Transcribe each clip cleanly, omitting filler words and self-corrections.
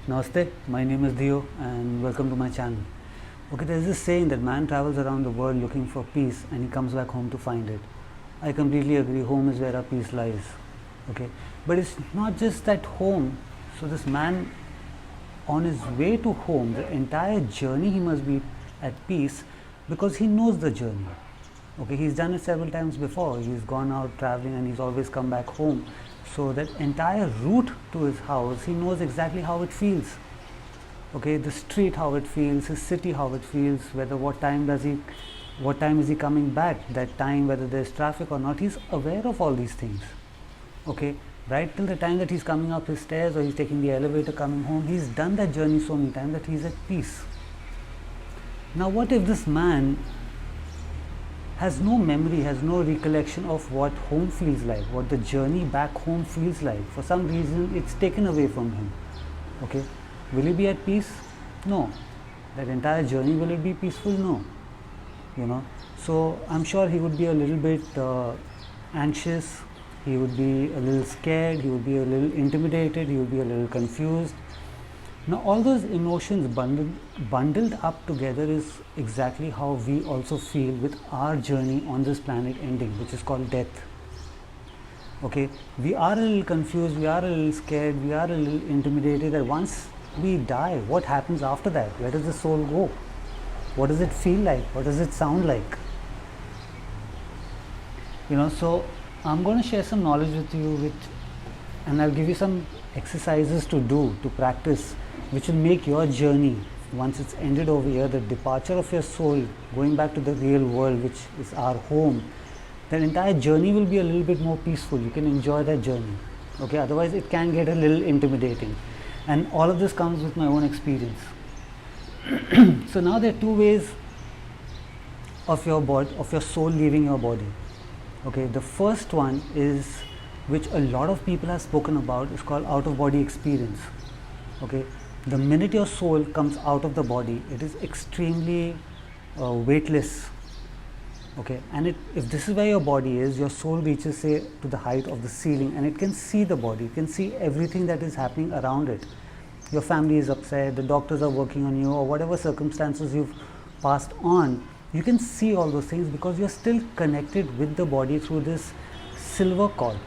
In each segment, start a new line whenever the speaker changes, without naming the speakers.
Namaste, my name is Dhieyo and welcome to my channel. Okay, there is this saying that man travels around the world looking for peace and he comes back home to find it. I completely agree, home is where our peace lies. Okay, but it's not just that home. So this man, on his way to home, the entire journey he must be at peace because he knows the journey. Okay, he's done it several times before. He's gone out traveling and he's always come back home. So that entire route to his house, he knows exactly how it feels. Okay, the street how it feels, his city how it feels, what time is he coming back, that time, whether there's traffic or not. He's aware of all these things. Okay, right till the time that he's coming up his stairs or he's taking the elevator coming home, he's done that journey so many times that he's at peace. Now what if this man has no memory, has no recollection of what home feels like, what the journey back home feels like? For some reason it's taken away from him. Okay, will he be at peace? No. That entire journey, will it be peaceful? No. So I'm sure he would be a little bit anxious, he would be a little scared, he would be a little intimidated, he would be a little confused. Now all those emotions bundled up together is exactly how we also feel with our journey on this planet ending, which is called death. Okay, we are a little confused, we are a little scared, we are a little intimidated that once we die, what happens after that? Where does the soul go? What does it feel like? What does it sound like? So I'm going to share some knowledge with you and I'll give you some exercises to do, to practice, which will make your journey, once it's ended over here, the departure of your soul, going back to the real world, which is our home, that entire journey will be a little bit more peaceful. You can enjoy that journey. Okay, otherwise it can get a little intimidating. And all of this comes with my own experience. So now there are two ways of your soul leaving your body. Okay, the first one is, which a lot of people have spoken about, is called out of body experience. Okay, the minute your soul comes out of the body, it is extremely weightless. Okay, and if this is where your body is, your soul reaches, say, to the height of the ceiling and it can see the body, it can see everything that is happening around it. Your family is upset, the doctors are working on you, or whatever circumstances you've passed on, you can see all those things because you're still connected with the body through this silver cord.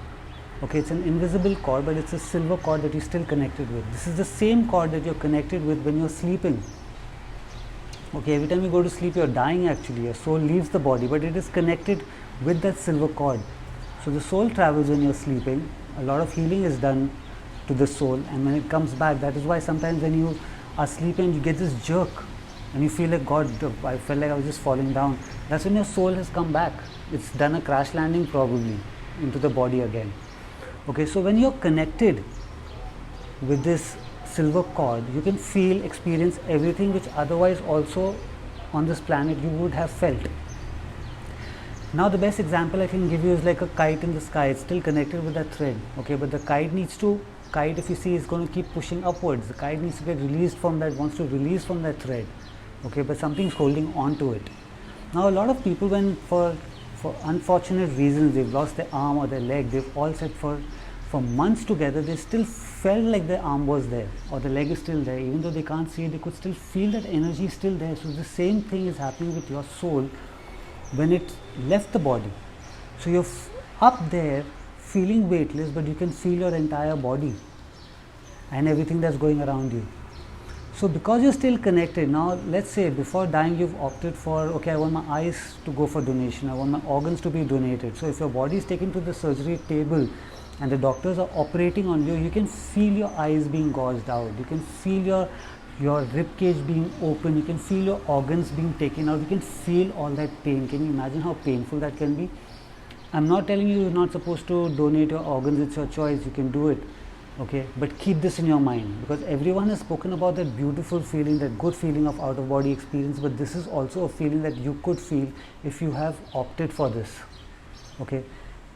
Okay, it's an invisible cord, but it's a silver cord that you're still connected with. This is the same cord that you're connected with when you're sleeping. Okay, every time you go to sleep, you're dying actually. Your soul leaves the body, but it is connected with that silver cord. So the soul travels when you're sleeping. A lot of healing is done to the soul, and when it comes back, that is why sometimes when you are sleeping, you get this jerk and you feel like, God, I felt like I was just falling down. That's when your soul has come back. It's done a crash landing probably into the body again. Okay, so when you're connected with this silver cord, you can feel, experience everything which otherwise also on this planet you would have felt. Now the best example I can give you is like a kite in the sky. It's still connected with that thread. Okay, but the kite, if you see, is going to keep pushing upwards. The kite needs to get released from that, wants to release from that thread. Okay, but something's holding on to it. Now a lot of people, when for unfortunate reasons they've lost their arm or their leg, they've all said for months together they still felt like their arm was there or the leg is still there. Even though they can't see it, they could still feel that energy is still there. So the same thing is happening with your soul when it left the body. So you're up there feeling weightless, but you can feel your entire body and everything that's going around you. So because you're still connected, now let's say before dying you've opted for, okay, I want my eyes to go for donation, I want my organs to be donated. So if your body is taken to the surgery table and the doctors are operating on you, you can feel your eyes being gouged out, you can feel your rib cage being open, you can feel your organs being taken out, you can feel all that pain. Can you imagine how painful that can be? I'm not telling you you're not supposed to donate your organs, it's your choice, you can do it. Okay, but keep this in your mind, because everyone has spoken about that beautiful feeling, that good feeling of out of body experience, but this is also a feeling that you could feel if you have opted for this. Okay,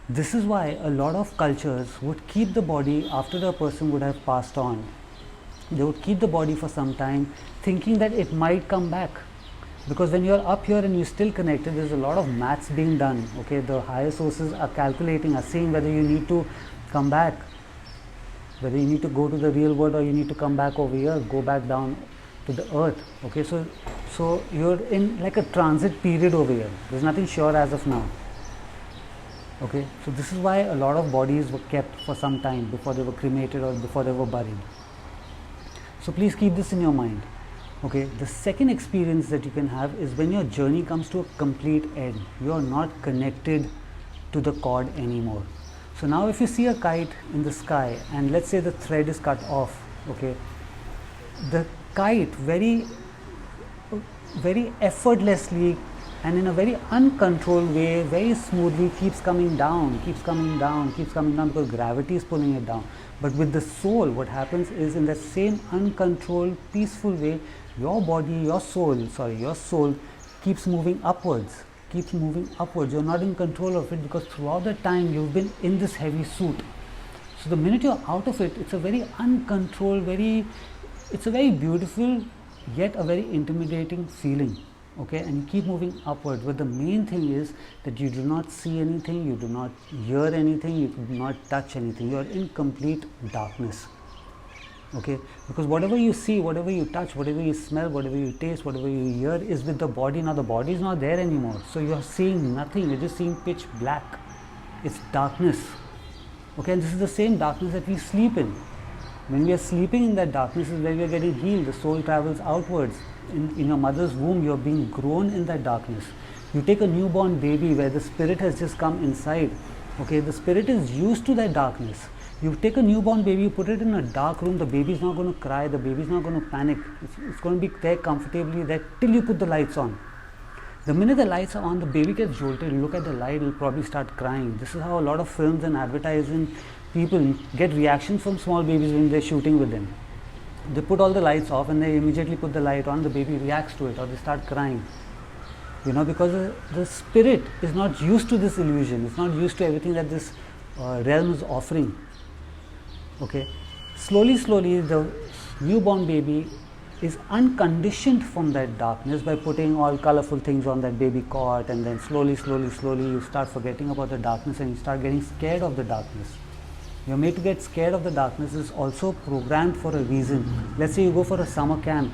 this is why a lot of cultures would keep the body after the person would have passed on. They would keep the body for some time thinking that it might come back, because when you're up here and you're still connected, there's a lot of maths being done. Okay, the higher sources are calculating, are saying whether you need to come back whether you need to go to the real world or you need to come back over here, go back down to the earth. Okay, so you're in like a transit period over here. There's nothing sure as of now. Okay, so this is why a lot of bodies were kept for some time before they were cremated or before they were buried. So please keep this in your mind. Okay, the second experience that you can have is when your journey comes to a complete end. You are not connected to the cord anymore. So now if you see a kite in the sky and let's say the thread is cut off, okay, the kite very effortlessly and in a very uncontrolled way, very smoothly keeps coming down because gravity is pulling it down. But with the soul, what happens is in that same uncontrolled, peaceful way, your soul keeps moving upwards. You're not in control of it because throughout the time you've been in this heavy suit. So the minute you're out of it, it's a very uncontrolled, it's a very beautiful yet a very intimidating feeling. Okay, and you keep moving upwards, but the main thing is that you do not see anything, you do not hear anything, you do not touch anything. You are in complete darkness. Okay, because whatever you see, whatever you touch, whatever you smell, whatever you taste, whatever you hear is with the body. Now the body is not there anymore, so you are seeing nothing. You're just seeing pitch black. It's darkness. Okay, and this is the same darkness that we sleep in. When we are sleeping in that darkness is where we are getting healed. The soul travels outwards. In your mother's womb, you are being grown in that darkness. You take a newborn baby where the spirit has just come inside. Okay, the spirit is used to that darkness. You take a newborn baby, you put it in a dark room, the baby is not going to cry, the baby is not going to panic. It's going to be there comfortably there till you put the lights on. The minute the lights are on, the baby gets jolted, you look at the light, it will probably start crying. This is how a lot of films and advertising people get reactions from small babies when they're shooting with them. They put all the lights off and they immediately put the light on, the baby reacts to it or they start crying. Because the spirit is not used to this illusion, it's not used to everything that this realm is offering. Okay, slowly the newborn baby is unconditioned from that darkness by putting all colorful things on that baby cot, and then slowly you start forgetting about the darkness and you start getting scared of the darkness. You're made to get scared of the darkness. Is also programmed for a reason. Let's say you go for a summer camp.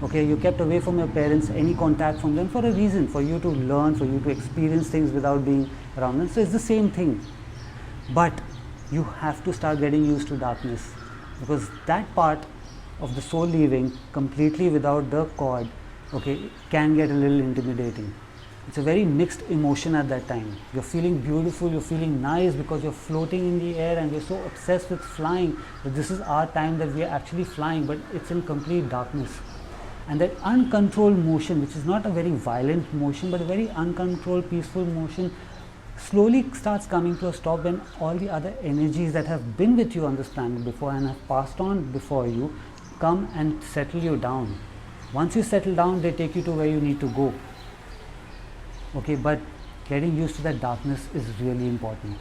Okay, you kept away from your parents, any contact from them for a reason, for you to learn, for you to experience things without being around them. So it's the same thing. But you have to start getting used to darkness, because that part of the soul leaving completely without the cord, okay, can get a little intimidating. It's a very mixed emotion at that time. You're feeling beautiful, you're feeling nice because you're floating in the air and we're so obsessed with flying that this is our time that we are actually flying, but it's in complete darkness. And that uncontrolled motion, which is not a very violent motion but a very uncontrolled peaceful motion, slowly starts coming to a stop when all the other energies that have been with you on this planet before and have passed on before you come and settle you down. Once you settle down, they take you to where you need to go. Okay, but getting used to that darkness is really important.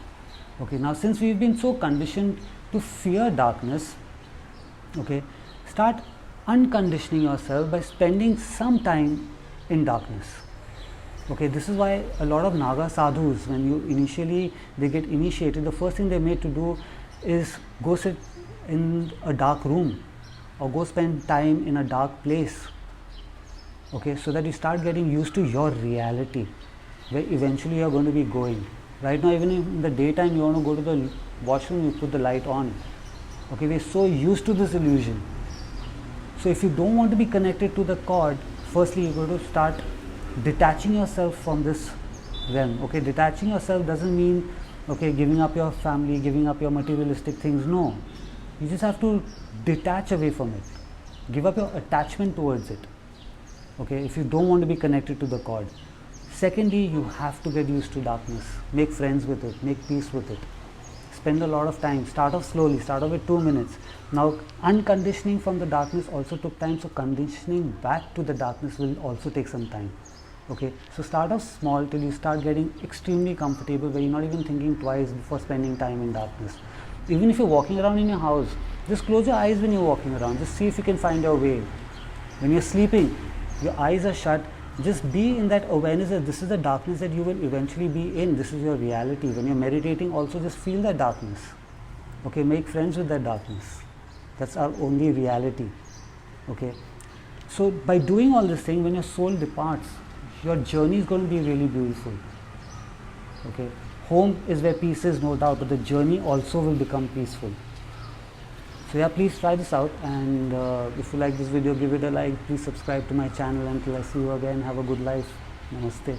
Okay, now since we've been so conditioned to fear darkness, okay, start unconditioning yourself by spending some time in darkness. Okay, this is why a lot of Naga sadhus, when they get initiated, the first thing they're made to do is go sit in a dark room or go spend time in a dark place. Okay, so that you start getting used to your reality, where eventually you're going to be going. Right now, even in the daytime, you want to go to the washroom, you put the light on. Okay, we're so used to this illusion. So if you don't want to be connected to the cord, firstly you're going to start detaching yourself from this realm. Okay, detaching yourself doesn't mean, okay, giving up your family, giving up your materialistic things. No, you just have to detach away from it. Give up your attachment towards it. Okay, if you don't want to be connected to the cord. Secondly, you have to get used to darkness. Make friends with it, make peace with it. Spend a lot of time. Start off slowly, start off with 2 minutes. Now, unconditioning from the darkness also took time, so conditioning back to the darkness will also take some time. Okay, so start off small till you start getting extremely comfortable, where you're not even thinking twice before spending time in darkness. Even if you're walking around in your house, just close your eyes when you're walking around. Just see if you can find your way. When you're sleeping, your eyes are shut. Just be in that awareness that this is the darkness that you will eventually be in. This is your reality. When you're meditating, also just feel that darkness. Okay, make friends with that darkness. That's our only reality. Okay, so by doing all this thing, when your soul departs, your journey is going to be really beautiful. Okay, home is where peace is, no doubt, but the journey also will become peaceful. So yeah, please try this out, and if you like this video, give it a like. Please subscribe to my channel. Until I see you again, have a good life. Namaste.